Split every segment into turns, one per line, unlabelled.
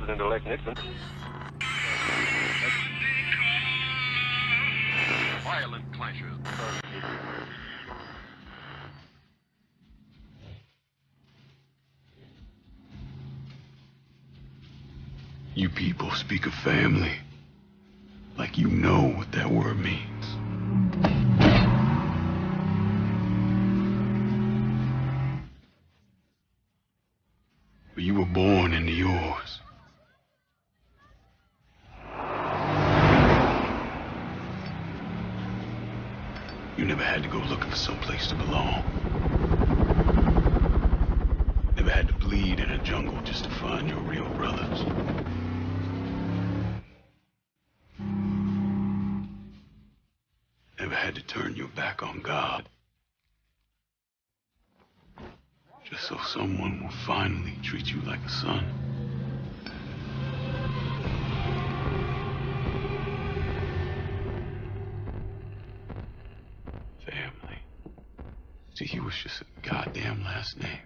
President-elect Nixon.
Violent clashes.
You people speak of family like you know what that word means. But you were born into yours. You never had to go looking for some place to belong. Never had to bleed in a jungle just to find your real brothers. Never had to turn your back on God. Just so someone will finally treat you like a son. Family. To you, it's just a goddamn last name.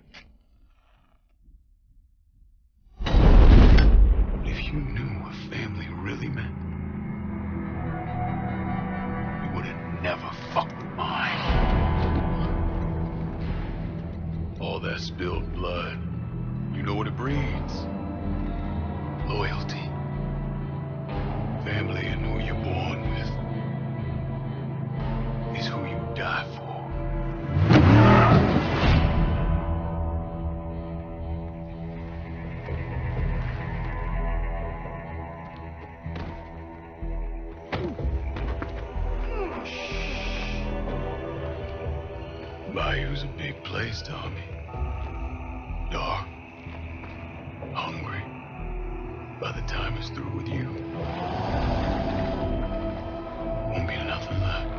But if you knew what family really meant, you would have never fucked with mine. All that spilled blood, you know what it breeds? Loyalty. Family and who you're born with is who you die for. Bayou's a big place, Tommy. Dark. Hungry. By the time it's through with you, won't be nothing left.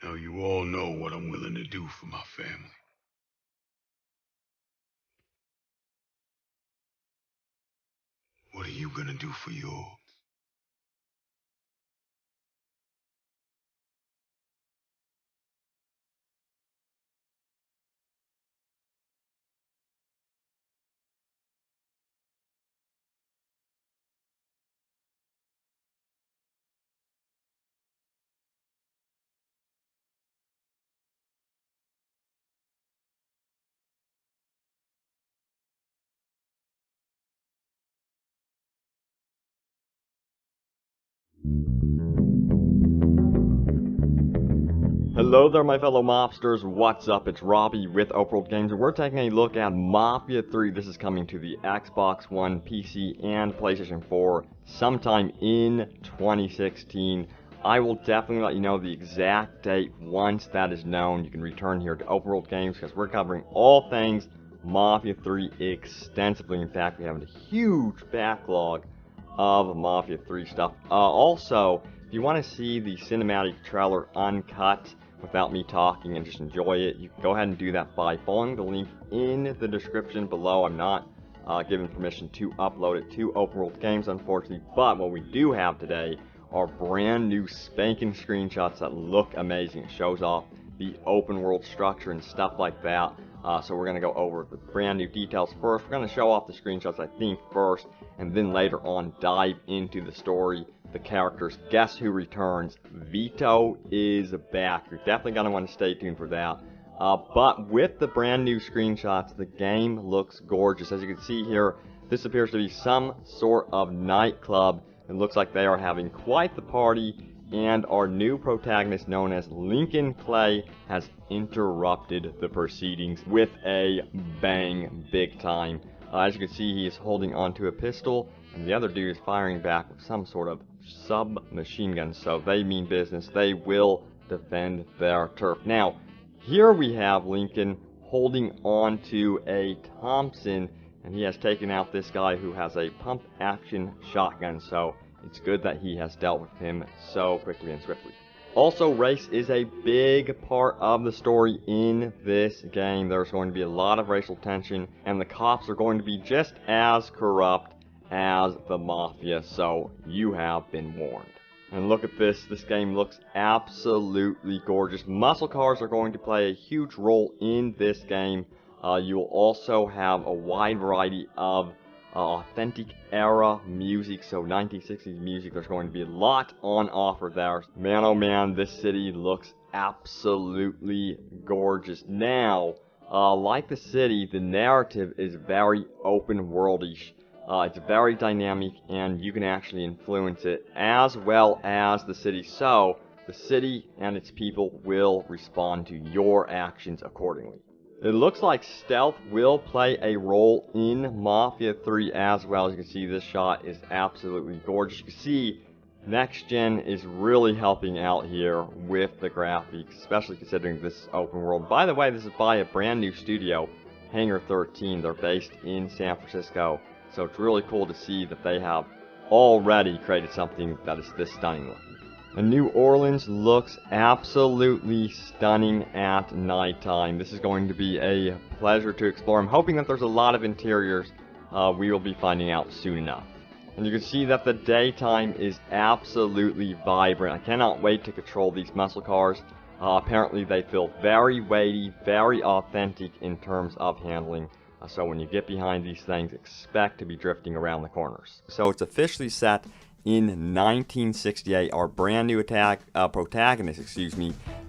Now you all know what I'm willing to do for my family. What are you gonna do for yours?
Hello there, my fellow mobsters. What's up? It's Robbie with Open Games, and we're taking a look at Mafia 3. This is coming to the Xbox One, PC, and PlayStation 4 sometime in 2016. I will definitely let you know the exact date once that is known. You can return here to Open World Games because we're covering all things Mafia 3 extensively. In fact, we have a huge backlog of Mafia 3 stuff. Also, if you want to see the cinematic trailer uncut without me talking and just enjoy it, you can go ahead and do that by following the link in the description below. I'm not given permission to upload it to Open World Games, unfortunately, but what we do have today are brand new spanking screenshots that look amazing. It shows off the open world structure and stuff like that. So we're going to go over the brand new details first. We're going to show off the screenshots, I think, first, and then later on dive into the story, the characters. Guess who returns? Vito is back. You're definitely going to want to stay tuned for that. But with the brand new screenshots, the game looks gorgeous. As you can see here, this appears to be some sort of nightclub. It looks like they are having quite the party, and our new protagonist, known as Lincoln Clay, has interrupted the proceedings with a bang, big time. As you can see, he is holding onto a pistol, and the other dude is firing back with some sort of submachine gun, so they mean business. They will defend their turf. Now, Here we have Lincoln holding on to a Thompson, and he has taken out this guy who has a pump-action shotgun, so it's good that he has dealt with him so quickly and swiftly. Also, race is a big part of the story in this game. There's going to be a lot of racial tension, and the cops are going to be just as corrupt as the Mafia, so you have been warned. And look at this. This game looks absolutely gorgeous. Muscle cars are going to play a huge role in this game. You will also have a wide variety of authentic era music, so 1960s music. There's going to be a lot on offer there. Man, oh man, this city looks absolutely gorgeous. Now, like the city, the narrative is very open-worldish. It's very dynamic, and you can actually influence it as well as the city. So, the city and its people will respond to your actions accordingly. It looks like stealth will play a role in Mafia 3 as well. As you can see, this shot is absolutely gorgeous. You can see Next Gen is really helping out here with the graphics, especially considering this is open world. By the way, this is by a brand new studio, Hangar 13. They're based in San Francisco. So it's really cool to see that they have already created something that is this stunning looking. And New Orleans looks absolutely stunning at nighttime. This is going to be a pleasure to explore. I'm hoping that there's a lot of interiors. We will be finding out soon enough. And you can see that the daytime is absolutely vibrant. I cannot wait to control these muscle cars. Apparently they feel very weighty, very authentic in terms of handling. So when you get behind these things, expect to be drifting around the corners. So it's officially set in 1968. Our brand new protagonist,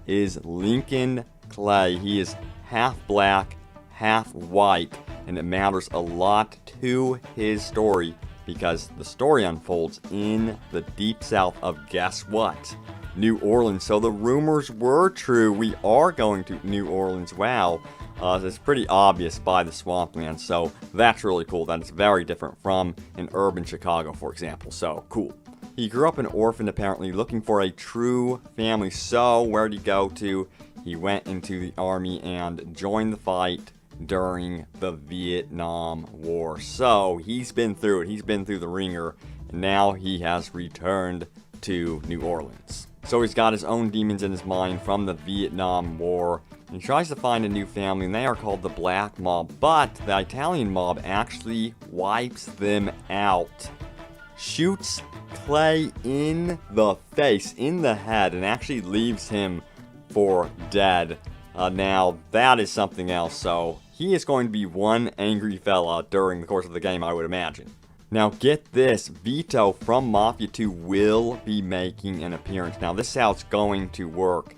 is Lincoln Clay. He is half black, half white, and it matters a lot to his story because the story unfolds in the deep south of, guess what? New Orleans. So the rumors were true. We are going to New Orleans. Wow. It's pretty obvious by the swampland, so that's really cool. That is very different from an urban Chicago, for example, so cool. He grew up an orphan, apparently, looking for a true family, so where'd he go to? He went into the army and joined the fight during the Vietnam War. So he's been through it. He's been through the ringer, and now he has returned to New Orleans. So he's got his own demons in his mind from the Vietnam War. He tries to find a new family, and they are called the Black Mob, but the Italian mob actually wipes them out. Shoots Clay in the face, in the head, and actually leaves him for dead. Now, that is something else, so he is going to be one angry fella during the course of the game, I would imagine. Now, get this, Vito from Mafia 2 will be making an appearance. Now, this is how it's going to work.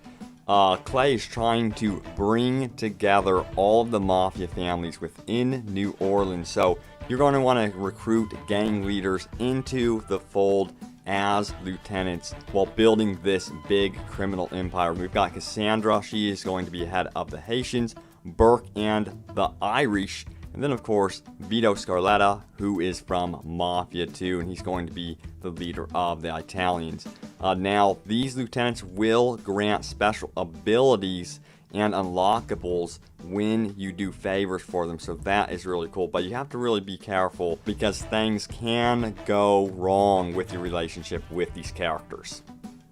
Clay is trying to bring together all of the Mafia families within New Orleans. So you're going to want to recruit gang leaders into the fold as lieutenants while building this big criminal empire. We've got Cassandra. She is going to be head of the Haitians, Burke and the Irish. And then, of course, Vito Scarletta, who is from Mafia 2, and he's going to be the leader of the Italians. Now, these lieutenants will grant special abilities and unlockables when you do favors for them, so that is really cool. But you have to really be careful because things can go wrong with your relationship with these characters.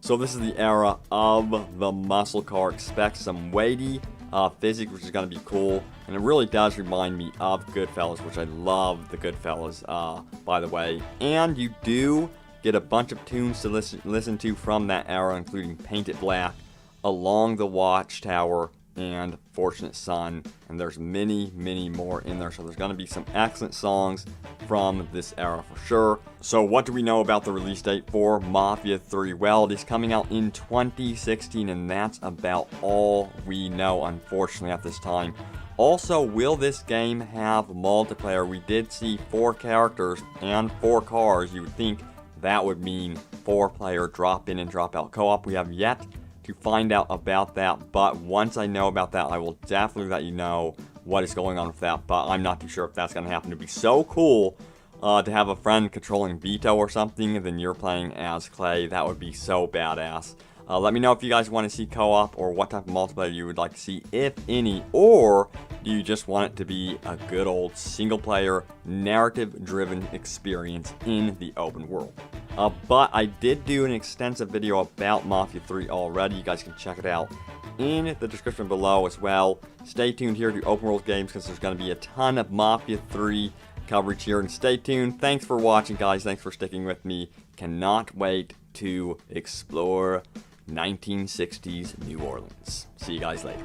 So this is the era of the muscle car. Expect some weighty physics, which is going to be cool, and it really does remind me of Goodfellas, which I love the Goodfellas, by the way. And you do get a bunch of tunes to listen to from that era, including Painted Black, Along the Watchtower, and Fortunate Son, and there's many, many more in there, so there's going to be some excellent songs from this era for sure. So what do we know about the release date for Mafia 3? Well, it is coming out in 2016, and that's about all we know, unfortunately, at this time. Also, will this game have multiplayer? We did see 4 characters and 4 cars. You would think that would mean 4-player drop-in and drop-out co-op. We have yet to find out about that, but once I know about that, I will definitely let you know what is going on with that, but I'm not too sure if that's going to happen. To be so cool to have a friend controlling Vito or something, and then you're playing as Clay. That would be so badass. Let me know if you guys want to see co-op or what type of multiplayer you would like to see, if any, or do you just want it to be a good old single-player, narrative-driven experience in the open world. But I did do an extensive video about Mafia 3 already. You guys can check it out in the description below as well. Stay tuned here to Open World Games because there's going to be a ton of Mafia 3 coverage here. And stay tuned. Thanks for watching, guys. Thanks for sticking with me. Cannot wait to explore 1960s New Orleans. See you guys later.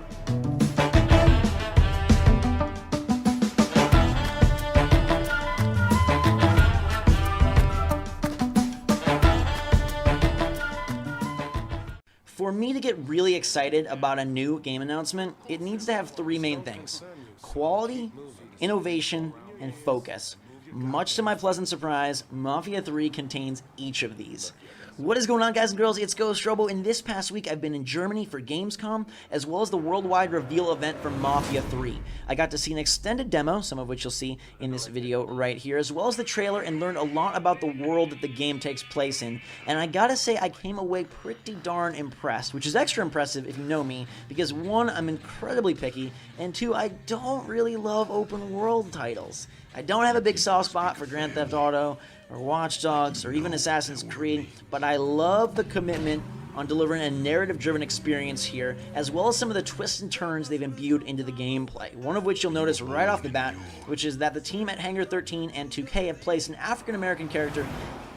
For me to get really excited about a new game announcement, it needs to have three main things: quality, innovation, and focus. Much to my pleasant surprise, Mafia 3 contains each of these. What is going on, guys and girls? It's Ghost Robo, and this past week I've been in Germany for Gamescom, as well as the worldwide reveal event for Mafia 3. I got to see an extended demo, some of which you'll see in this video right here, as well as the trailer, and learned a lot about the world that the game takes place in. And I gotta say, I came away pretty darn impressed, which is extra impressive if you know me, because one, I'm incredibly picky, and two, I don't really love open world titles. I don't have a big soft spot for Grand Theft Auto, or Watch Dogs, or even Assassin's Creed, but I love the commitment on delivering a narrative-driven experience here, as well as some of the twists and turns they've imbued into the gameplay. One of which you'll notice right off the bat, which is that the team at Hangar 13 and 2K have placed an African-American character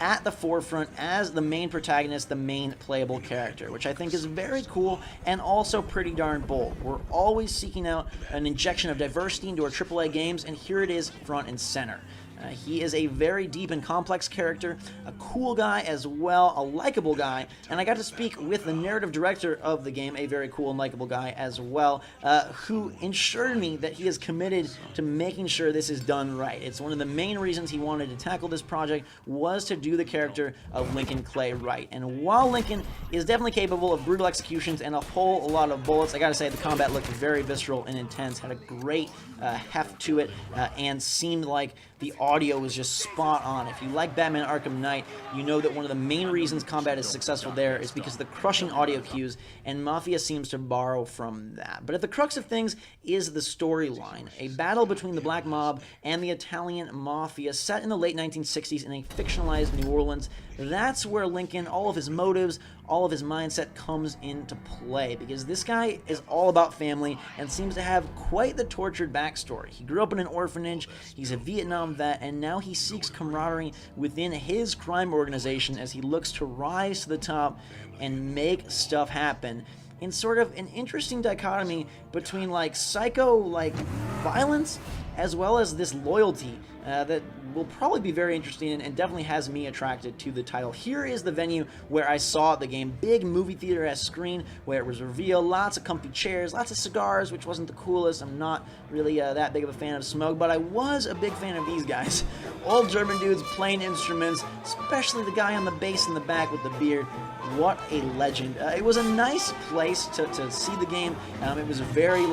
at the forefront as the main protagonist, the main playable character, which I think is very cool and also pretty darn bold. We're always seeking out an injection of diversity into our AAA games, and here it is front and center. He is a very deep and complex character, a cool guy as well, a likable guy, and I got to speak with the narrative director of the game, a very cool and likable guy as well, who ensured me that he is committed to making sure this is done right. It's one of the main reasons he wanted to tackle this project, was to do the character of Lincoln Clay right. And while Lincoln is definitely capable of brutal executions and a whole lot of bullets, I gotta say the combat looked very visceral and intense, had a great heft to it, and seemed like the audio was just spot on. If you like Batman Arkham Knight, you know that one of the main reasons combat is successful there is because of the crushing audio cues, and Mafia seems to borrow from that. But at the crux of things is the storyline, a battle between the Black Mob and the Italian Mafia set in the late 1960s in a fictionalized New Orleans. That's where Lincoln, all of his motives, all of his mindset comes into play, because this guy is all about family and seems to have quite the tortured backstory. He grew up in an orphanage, he's a Vietnam vet, and now he seeks camaraderie within his crime organization as he looks to rise to the top and make stuff happen in sort of an interesting dichotomy between like psycho violence as well as this loyalty that will probably be very interesting and definitely has me attracted to the title. Here is the venue where I saw the game. Big movie theater-esque screen where it was revealed. Lots of comfy chairs, lots of cigars, which wasn't the coolest. I'm not really that big of a fan of smoke, but I was a big fan of these guys. Old German dudes playing instruments, especially the guy on the bass in the back with the beard. What a legend. It was a nice place to see the game. It was very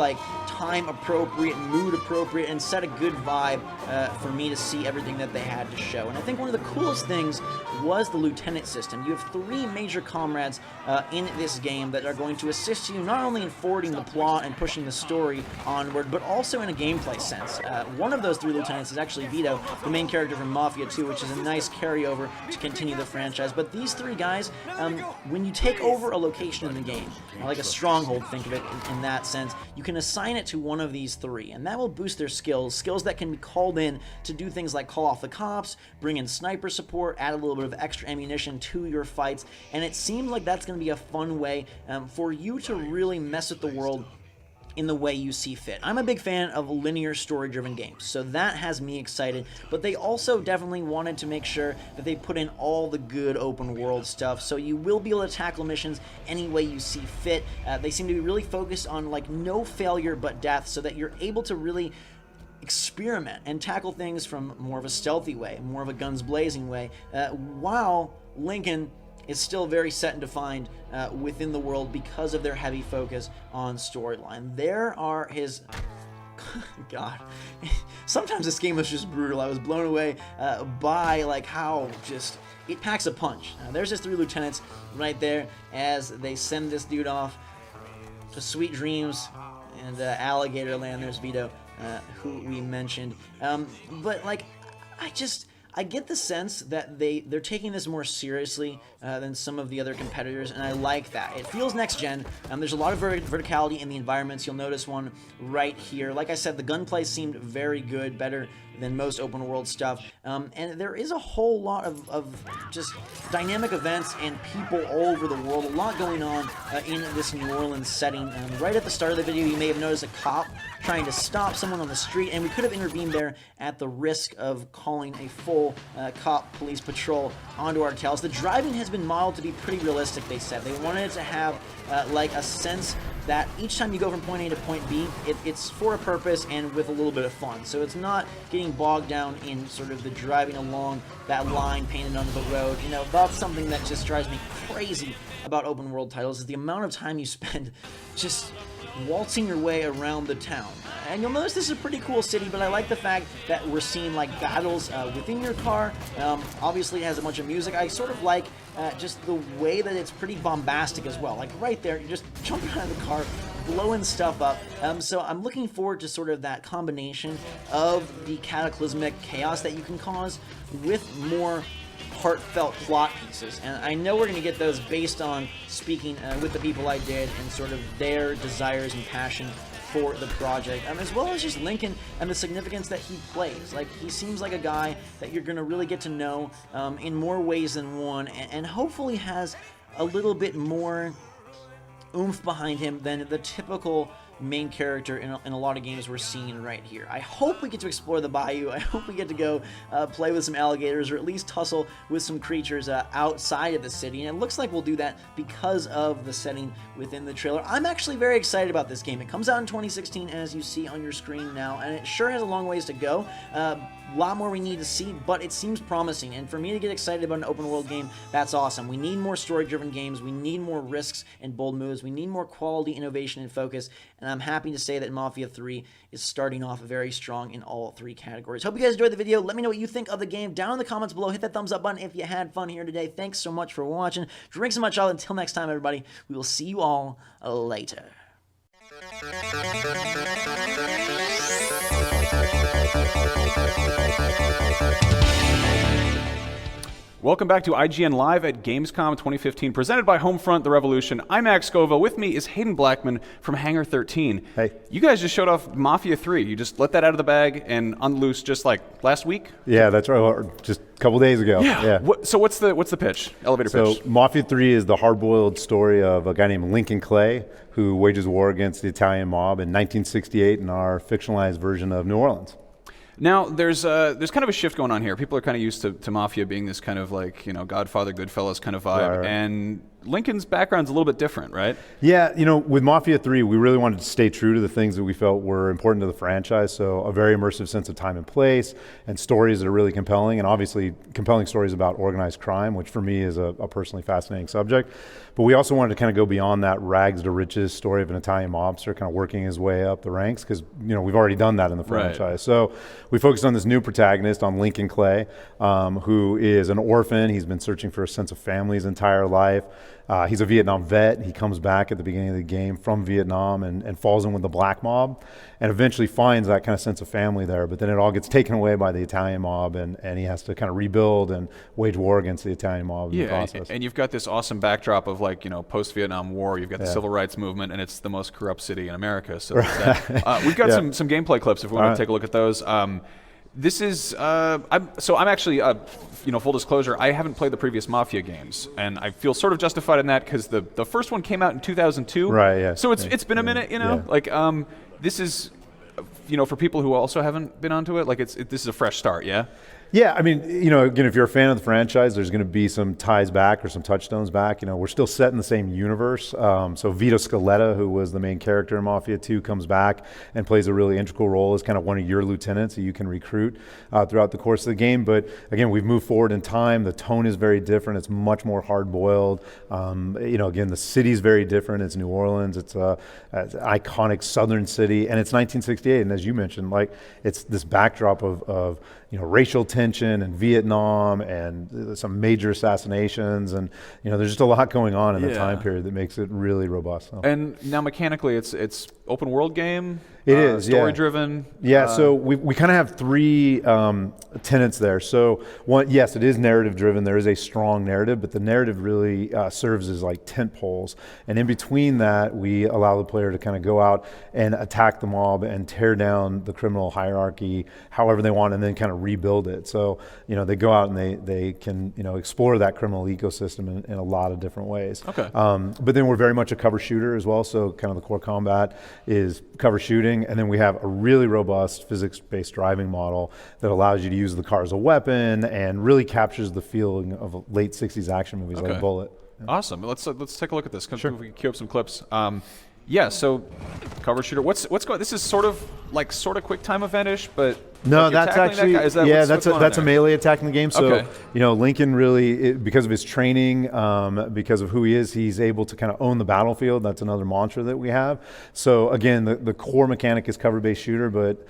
time appropriate, mood appropriate, and set a good vibe for me to see everything that they had to show. And I think one of the coolest things was the lieutenant system. You have three major comrades in this game that are going to assist you not only in forwarding the plot and pushing the story onward, but also in a gameplay sense. One of those three lieutenants is actually Vito, the main character from Mafia 2, which is a nice carryover to continue the franchise. But these three guys, when you take over a location in the game, like a stronghold, think of it in that sense, you can assign it to one of these three, and that will boost their skills that can be called in to do things like call off the cops, bring in sniper support, add a little bit of extra ammunition to your fights, and it seems like that's going to be a fun way for you to really mess with the world in the way you see fit. I'm a big fan of linear story-driven games, so that has me excited, but they also definitely wanted to make sure that they put in all the good open world stuff, so you will be able to tackle missions any way you see fit. They seem to be really focused on no failure but death, so that you're able to really experiment and tackle things from more of a stealthy way, more of a guns blazing way, while Lincoln is still very set and defined within the world because of their heavy focus on storyline. There are his... God, sometimes this game was just brutal. I was blown away by how just it packs a punch. There's his 3 lieutenants right there as they send this dude off to sweet dreams and alligator land. There's Vito, who we mentioned. But like, I get the sense that they're taking this more seriously than some of the other competitors, and I like that. It feels next gen. There's a lot of verticality in the environments. You'll notice one right here. Like I said, the gunplay seemed very good, better than most open world stuff. And there is a whole lot of just dynamic events and people all over the world. A lot going on in this New Orleans setting. Right at the start of the video, you may have noticed a cop trying to stop someone on the street, and we could have intervened there at the risk of calling a full cop police patrol onto our tails. The driving has been modeled to be pretty realistic, they said. They wanted it to have like a sense that each time you go from point A to point B, it's for a purpose and with a little bit of fun. So it's not getting bogged down in sort of the driving along that line painted onto the road. You know, that's something that just drives me crazy about open world titles, is the amount of time you spend just waltzing your way around the town. And you'll notice this is a pretty cool city, but I like the fact that we're seeing like battles within your car. Obviously it has a bunch of music. I sort of like just the way that it's pretty bombastic as well. Like right there, you're just jumping out of the car, blowing stuff up. So I'm looking forward to sort of that combination of the cataclysmic chaos that you can cause with more heartfelt plot pieces, and I know we're going to get those based on speaking with the people I did and sort of their desires and passion for the project, as well as just Lincoln and the significance that he plays. Like, he seems like a guy that you're going to really get to know in more ways than one, and hopefully has a little bit more oomph behind him than the typical main character in a lot of games we're seeing right here. I hope we get to explore the bayou. I hope we get to go play with some alligators, or at least tussle with some creatures outside of the city, and it looks like we'll do that because of the setting within the trailer. I'm actually very excited about this game. It comes out in 2016, as you see on your screen now, and it sure has a long ways to go. A lot more we need to see, but it seems promising, and for me to get excited about an open world game, that's awesome. We need more story-driven games, we need more risks and bold moves, we need more quality, innovation, and focus, and I'm happy to say that Mafia 3 is starting off very strong in all 3 categories. Hope you guys enjoyed the video. Let me know what you think of the game down in the comments below. Hit that thumbs up button if you had fun here today. Thanks so much for watching. Drink so much, y'all. Until next time, everybody, we will see you all later.
Welcome back to IGN Live at Gamescom 2015, presented by Homefront: The Revolution. I'm Max Scova. With me is Hayden Blackman from Hangar 13.
Hey.
You guys just showed off Mafia 3. You just let that out of the bag and unloose just like last week?
Yeah, that's right. Or just a couple days ago. Yeah.
So what's the pitch? Elevator
So
pitch.
Mafia 3 is the hard-boiled story of a guy named Lincoln Clay, who wages war against the Italian mob in 1968 in our fictionalized version of New Orleans.
Now, there's kind of a shift going on here. People are kind of used to Mafia being this kind of like, you know, Godfather, Goodfellas kind of vibe.
Right.
And Lincoln's background's a little bit different, right?
Yeah, you know, with Mafia 3, we really wanted to stay true to the things that we felt were important to the franchise. So a very immersive sense of time and place, and stories that are really compelling, and obviously compelling stories about organized crime, which for me is a personally fascinating subject. But we also wanted to kind of go beyond that rags to riches story of an Italian mobster kind of working his way up the ranks, because, you know, we've already done that in the franchise.
Right.
So we focused on this new protagonist, on Lincoln Clay, who is an orphan. He's been searching for a sense of family his entire life. He's a Vietnam vet. He comes back at the beginning of the game from Vietnam and falls in with the black mob, and eventually finds that kind of sense of family there. But then it all gets taken away by the Italian mob, and he has to kind of rebuild and wage war against the Italian mob in the process.
And you've got this awesome backdrop of, like, you know, post-Vietnam War. You've got the civil rights movement, and it's the most corrupt city in America. So we've got some gameplay clips if we want to take a look at those. This is I'm actually you know, full disclosure, I haven't played the previous Mafia games, and I feel sort of justified in that because the first one came out in 2002.
Right. Yeah.
So it's been a minute, you know. Like this is, you know, for people who also haven't been onto it, like this is a fresh start. Yeah.
Yeah, I mean, you know, again, if you're a fan of the franchise, there's going to be some ties back or some touchstones back. You know, we're still set in the same universe. So Vito Scaletta, who was the main character in Mafia 2, comes back and plays a really integral role as kind of one of your lieutenants that you can recruit throughout the course of the game. But again, we've moved forward in time. The tone is very different. It's much more hard-boiled. You know, again, the city's very different. It's New Orleans. It's an iconic southern city, and it's 1968. And as you mentioned, like, it's this backdrop of racial tension and Vietnam and some major assassinations, and there's just a lot going on in the time period that makes it really robust. So.
And now mechanically, it's open world game.
It is
story driven.
Yeah, so we kind of have three tenets there. So one, yes, it is narrative driven. There is a strong narrative, but the narrative really serves as like tent poles. And in between that, we allow the player to kind of go out and attack the mob and tear down the criminal hierarchy however they want, and then kind of rebuild it. So they go out and they can explore that criminal ecosystem in a lot of different ways.
Okay.
But then we're very much a cover shooter as well. So kind of the core combat is cover shooting. And then we have a really robust physics-based driving model that allows you to use the car as a weapon and really captures the feeling of late 60s action movies like Bullet. Yeah.
Awesome. Let's take a look at this.
Sure.
We can cue up some clips. Yeah, so cover shooter. What's going? This is sort of quick time event-ish, but
no, that's actually that's a melee attack in the game. So Lincoln really, because of his training, because of who he is, he's able to kind of own the battlefield. That's another mantra that we have. So again, the core mechanic is cover-based shooter, but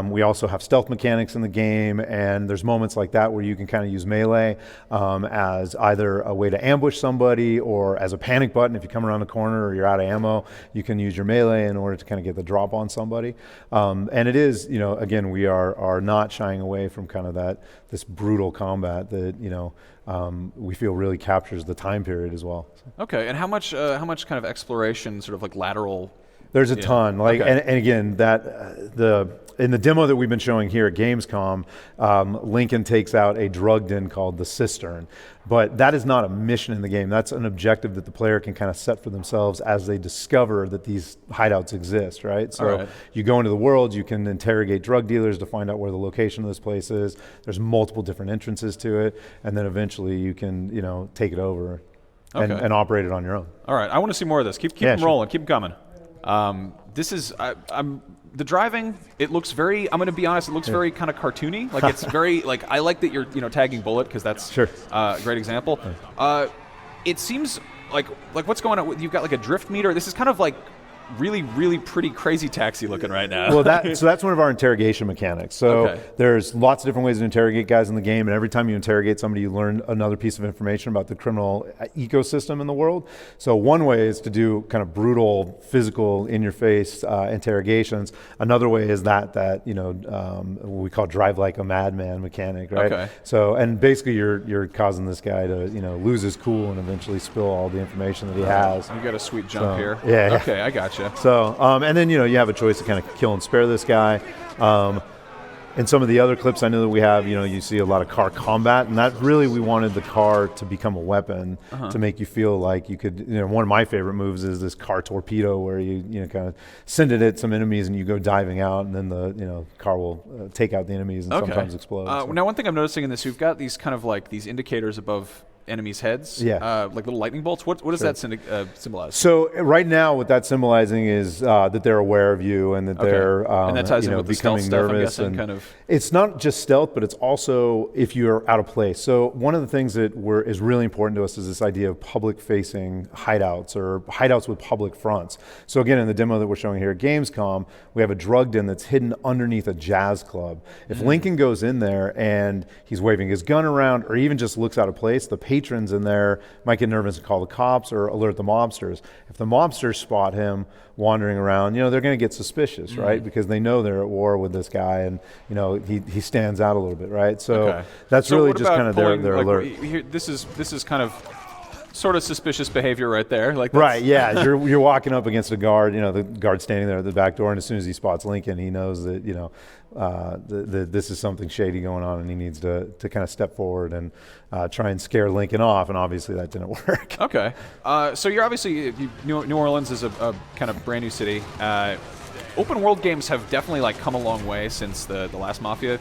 we also have stealth mechanics in the game, and there's moments like that where you can kind of use melee as either a way to ambush somebody or as a panic button if you come around the corner or you're out of ammo. You can use your melee in order to kind of get the drop on somebody. And it is, again, we are not shying away from kind of this brutal combat that, we feel really captures the time period as well.
Okay, and how much kind of exploration, sort of like lateral?
There's a ton. And again, in the demo that we've been showing here at Gamescom, Lincoln takes out a drug den called the Cistern. But that is not a mission in the game. That's an objective that the player can kind of set for themselves as they discover that these hideouts exist, right? So you go into the world, you can interrogate drug dealers to find out where the location of this place is. There's multiple different entrances to it, and then eventually you can, take it over and operate it on your own.
All right, I want to see more of this. Keep them rolling. Keep them coming. This is the driving. It looks very. I'm going to be honest. It looks very kind of cartoony. Like it's very I like that you're tagging Bullet because that's a great example. It seems like what's going on? You've got like a drift meter. This is kind of like really, really pretty Crazy Taxi looking right now.
Well, that's one of our interrogation mechanics. So there's lots of different ways to interrogate guys in the game, and every time you interrogate somebody, you learn another piece of information about the criminal ecosystem in the world. So one way is to do kind of brutal, physical, in-your-face interrogations. Another way is that what we call drive like a madman mechanic, right?
Okay.
So, and basically you're causing this guy to lose his cool and eventually spill all the information that he has.
You got a sweet jump here.
Yeah.
Okay, I got you.
So, and then, you have a choice to kind of kill and spare this guy. In some of the other clips I know that we have, you see a lot of car combat, and that really we wanted the car to become a weapon to make you feel like you could, one of my favorite moves is this car torpedo where you kind of send it at some enemies and you go diving out, and then the car will take out the enemies and sometimes explode.
Now, one thing I'm noticing in this, you've got these kind of like these indicators above enemies' heads, like little lightning bolts. What does that symbolize?
So right now, what that's symbolizing is that they're aware of you and that they're
and that ties in with
becoming
the stealth
nervous.
Stuff, I'm guessing,
and
kind of.
It's not just stealth, but it's also if you're out of place. So one of the things that is really important to us is this idea of public-facing hideouts or hideouts with public fronts. So again, in the demo that we're showing here at Gamescom, we have a drug den that's hidden underneath a jazz club. If Lincoln goes in there and he's waving his gun around or even just looks out of place, the patrons in there might get nervous and call the cops or alert the mobsters. If the mobsters spot him wandering around, they're going to get suspicious, right? Because they know they're at war with this guy, and he stands out a little bit, right? So that's really just kind of their alert.
This is kind of sort of suspicious behavior right there,
right? Yeah, you're walking up against a guard, the guard standing there at the back door, and as soon as he spots Lincoln, he knows that this is something shady going on, and he needs to kind of step forward and try and scare Lincoln off, and obviously that didn't work.
Okay, so you're obviously New Orleans is a kind of brand new city. Open world games have definitely come a long way since the last Mafia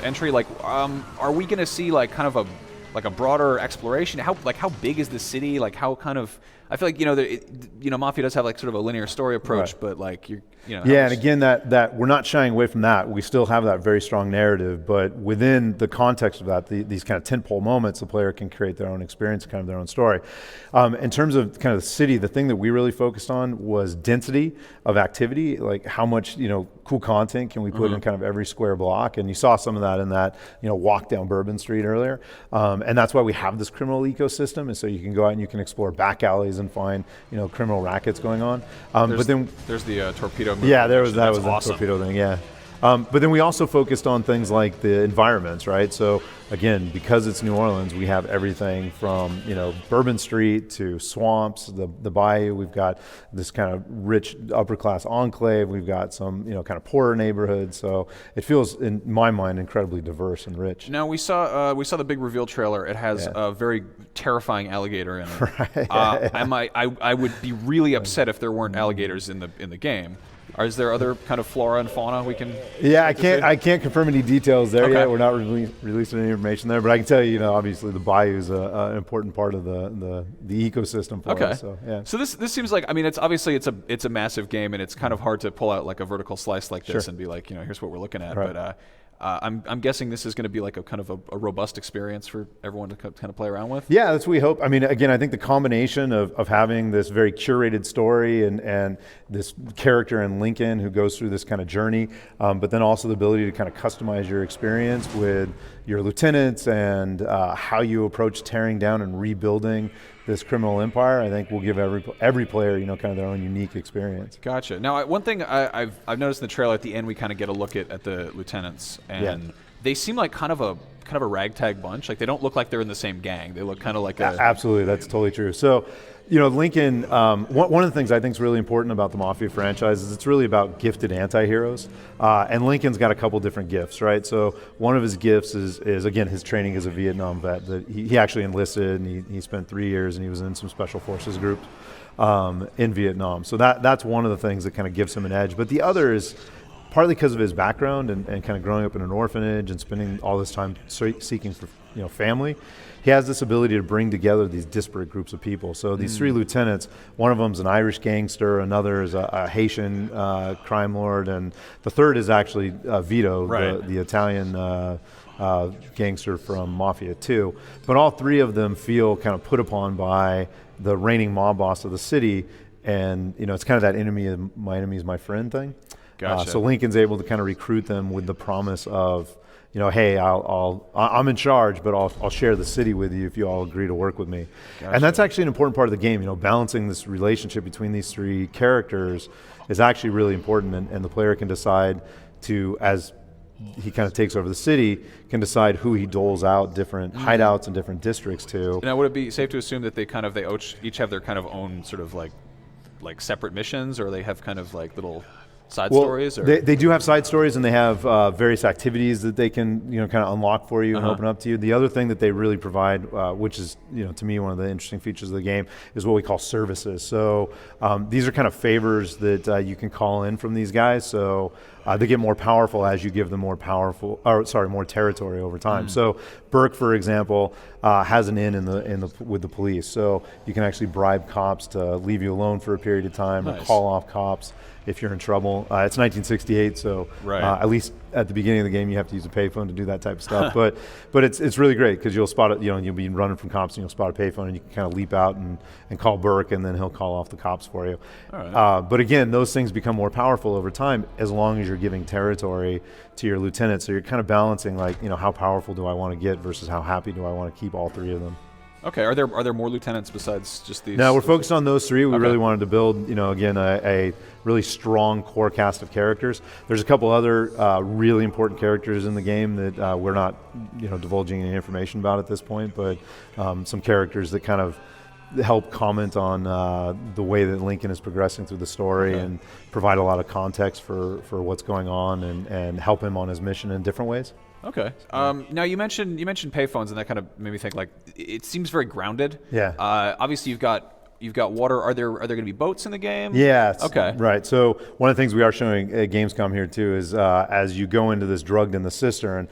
entry. Are we going to see kind of a broader exploration? How big is the city? How kind of I feel like Mafia does have like sort of a linear story approach, but like
yeah, and again, that we're not shying away from that. We still have that very strong narrative, but within the context of that, these kind of tentpole moments, the player can create their own experience, kind of their own story. In terms of kind of the city, the thing that we really focused on was density of activity, like how much cool content can we put in kind of every square block, and you saw some of that in that walk down Bourbon Street earlier, and that's why we have this criminal ecosystem, and so you can go out and you can explore back alleys and find criminal rackets going on. But then
there's the torpedo.
Yeah, that was
awesome.
the torpedo thing. Yeah. But then we also focused on things like the environments, right? So again, because it's New Orleans, we have everything from Bourbon Street to swamps, the bayou. We've got this kind of rich upper class enclave. We've got some kind of poorer neighborhoods. So it feels, in my mind, incredibly diverse and rich.
Now we saw the big reveal trailer. It has a very terrifying alligator in it.
Right.
I would be really upset if there weren't alligators in the game. Is there other kind of flora and fauna we can?
Yeah, I can't confirm any details there yet. We're not releasing any information there, but I can tell you, obviously the bayou is an important part of the ecosystem for us. So, yeah.
So this seems like, it's a massive game, and it's kind of hard to pull out like a vertical slice like this and be like, here's what we're looking at.
Right.
But I'm guessing this is going to be like a kind of a robust experience for everyone to kind of play around with.
Yeah, that's what we hope. Again, I think the combination of having this very curated story and this character in Lincoln who goes through this kind of journey, but then also the ability to kind of customize your experience with your lieutenants and how you approach tearing down and rebuilding this criminal empire, I think will give every player, kind of their own unique experience.
Gotcha. Now, one thing I've noticed in the trailer at the end, we kind of get a look at the lieutenants, and they seem like kind of a ragtag bunch. Like they don't look like they're in the same gang. They look kind of like
absolutely, that's totally true. So, Lincoln. One of the things I think is really important about the Mafia franchise is it's really about gifted anti-heroes, and Lincoln's got a couple different gifts, right? So one of his gifts is again his training as a Vietnam vet. That he actually enlisted and he spent 3 years and he was in some special forces groups in Vietnam. So that's one of the things that kind of gives him an edge. But the other is partly because of his background and kind of growing up in an orphanage and spending all this time seeking for family. He has this ability to bring together these disparate groups of people. So these 3 lieutenants, one of them's an Irish gangster, another is a Haitian crime lord, and the third is actually Vito, the Italian gangster from Mafia 2. But all 3 of them feel kind of put upon by the reigning mob boss of the city, and it's kind of that enemy is my friend thing.
Gotcha.
So Lincoln's able to kind of recruit them with the promise of, hey, I'm in charge, but I'll share the city with you if you all agree to work with me.
Gotcha.
And that's actually an important part of the game. Balancing this relationship between these 3 characters is actually really important, and the player can decide to, as he kind of takes over the city, can decide who he doles out different hideouts and different districts to.
Now, would it be safe to assume that they each have their kind of own sort of like separate missions, or they have kind of like little side stories? Or?
They do have side stories, and they have various activities that they can kind of unlock for you and open up to you. The other thing that they really provide, which is to me one of the interesting features of the game, is what we call services. So these are kind of favors that you can call in from these guys. So they get more powerful as you give them more territory over time. So Burke, for example, has an in with the police. So you can actually bribe cops to leave you alone for a period of time, or call off cops if you're in trouble. It's 1968, so at least at the beginning of the game you have to use a payphone to do that type of stuff. But it's really great because you'll spot it. You'll be running from cops and you'll spot a payphone and you can kind of leap out and call Burke, and then he'll call off the cops for you.
All right.
But again, those things become more powerful over time as long as you're giving territory to your lieutenant. So you're kind of balancing how powerful do I want to get versus how happy do I want to keep all 3 of them.
Okay. Are there more lieutenants besides just these?
No, we're focused on those 3. We really wanted to build, again, a really strong core cast of characters. There's a couple other really important characters in the game that we're not, divulging any information about at this point, but some characters that kind of help comment on the way that Lincoln is progressing through the story and provide a lot of context for what's going on and help him on his mission in different ways.
Okay. Now you mentioned payphones, and that kind of made me think it seems very grounded.
Yeah.
Obviously you've got water. Are there going to be boats in the game?
Yeah.
Okay.
Right. So one of the things we are showing at Gamescom here too is as you go into this drugged in the cistern,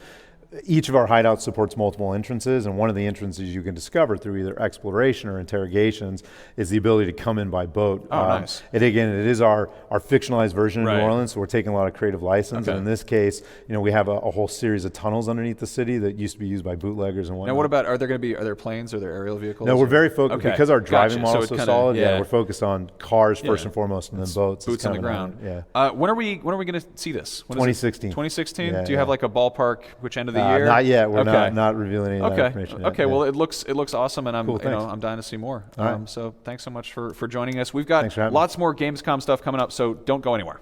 each of our hideouts supports multiple entrances, and one of the entrances you can discover through either exploration or interrogations is the ability to come in by boat.
Oh, nice.
And again, it is our fictionalized version of
Right.
New Orleans, so we're taking a lot of creative license.
Okay.
And in this case, we have a whole series of tunnels underneath the city that used to be used by bootleggers and whatnot.
Now, what about, are there planes, are there aerial vehicles?
No, we're very focused,
Okay.
because our driving
Gotcha.
model is
So
so
it kinda-
solid.
yeah.
We're focused on cars first
Yeah.
and foremost, and then boats.
Boots
It's
on the
kind of
ground.
an honor.
When are we going to see this? When is it?
2016.
2016.
Yeah,
Do you have
yeah.
like a ballpark? Which end of the year?
Not yet. We're
Okay.
not revealing any of that
Okay.
information yet.
Okay.
Yeah.
Well, it looks awesome, and
Cool, thanks.
I'm dying to see more.
All right.
So thanks so much for joining us. We've got
Thanks for having me.
lots more Gamescom stuff coming up, so don't go anywhere.